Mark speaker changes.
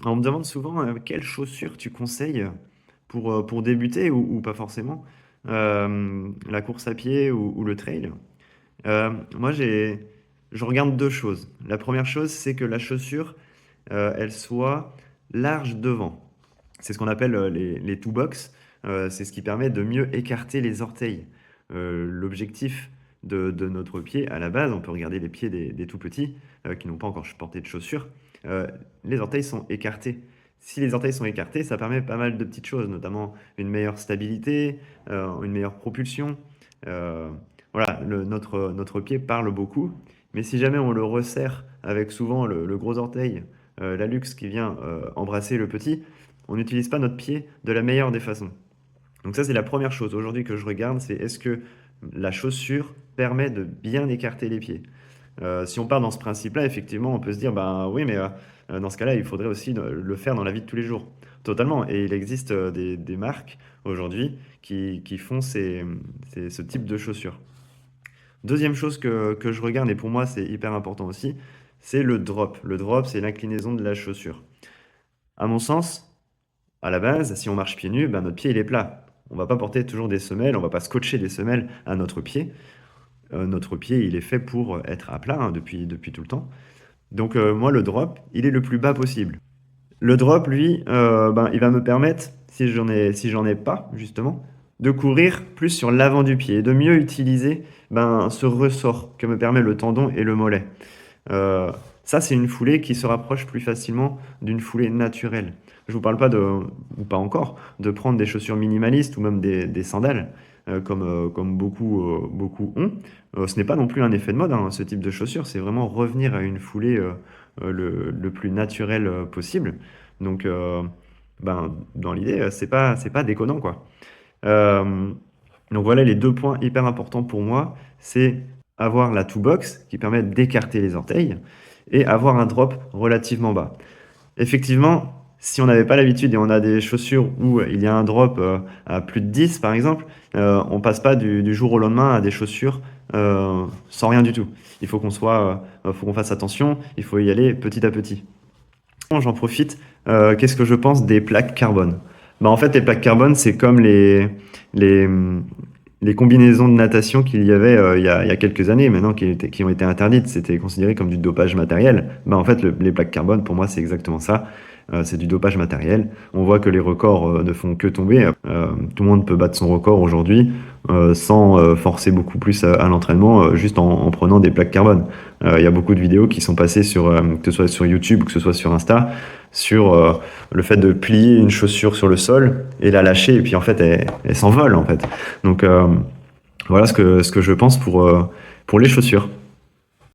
Speaker 1: On me demande souvent, quelles chaussures tu conseilles pour débuter ou pas forcément, la course à pied ou le trail. Moi, je regarde 2 choses. La première chose, c'est que la chaussure, elle soit large devant. C'est ce qu'on appelle, les two box. C'est ce qui permet de mieux écarter les orteils. L'objectif de notre pied, à la base, on peut regarder les pieds des tout petits, qui n'ont pas encore porté de chaussures. Heu, les orteils sont écartés. Si les orteils sont écartés, ça permet pas mal de petites choses, notamment une meilleure stabilité, une meilleure propulsion. Heu, voilà, notre pied parle beaucoup, mais si jamais on le resserre avec souvent le gros orteil, l'hallux qui vient, embrasser le petit, on n'utilise pas notre pied de la meilleure des façons. Donc ça, c'est la première chose aujourd'hui que je regarde, c'est est-ce que la chaussure permet de bien écarter les pieds? Si on part dans ce principe-là, effectivement, on peut se dire, ben oui, mais dans ce cas-là, il faudrait aussi le faire dans la vie de tous les jours. Totalement. Et il existe des marques aujourd'hui qui font ce type de chaussures. Deuxième chose que je regarde, et pour moi c'est hyper important aussi, c'est le drop. Le drop, c'est l'inclinaison de la chaussure. À mon sens, à la base, si on marche pieds nus, ben, notre pied il est plat. On va pas porter toujours des semelles, on va pas scotcher des semelles à notre pied. Notre pied, il est fait pour être à plat hein, depuis tout le temps. Donc moi, le drop, il est le plus bas possible. Le drop, lui, ben, il va me permettre, si j'en ai pas, justement, de courir plus sur l'avant du pied et de mieux utiliser ben, ce ressort que me permet le tendon et le mollet. Euh, Ça, c'est une foulée qui se rapproche plus facilement d'une foulée naturelle. Je vous parle pas de, ou pas encore, de prendre des chaussures minimalistes ou même des sandales, comme beaucoup ont. Ce n'est pas non plus un effet de mode, hein, ce type de chaussures. C'est vraiment revenir à une foulée le plus naturelle possible. Donc, ben, dans l'idée, c'est pas déconnant, quoi. Euh, donc voilà les 2 points hyper importants pour moi, c'est avoir la two box qui permet d'écarter les orteils et avoir un drop relativement bas. Effectivement, si on n'avait pas l'habitude et on a des chaussures où il y a un drop à plus de 10 par exemple, on passe pas du jour au lendemain à des chaussures sans rien du tout. Faut qu'on fasse attention, il faut y aller petit à petit. J'en profite. Qu'est-ce que je pense des plaques carbone? Bah, en fait, les plaques carbone, c'est comme les, les combinaisons de natation qu'il y avait il y a quelques années maintenant qui ont été interdites. C'était considéré comme du dopage matériel. Bah, en fait, les plaques carbone, pour moi, c'est exactement ça. C'est du dopage matériel. On voit que les records ne font que tomber. Tout le monde peut battre son record aujourd'hui sans forcer beaucoup plus à l'entraînement, juste en prenant des plaques carbone. Il y a beaucoup de vidéos qui sont passées que ce soit sur YouTube ou que ce soit sur Insta, sur le fait de plier une chaussure sur le sol et la lâcher, et puis en fait, elle s'envole en fait. Donc voilà ce que je pense pour les chaussures.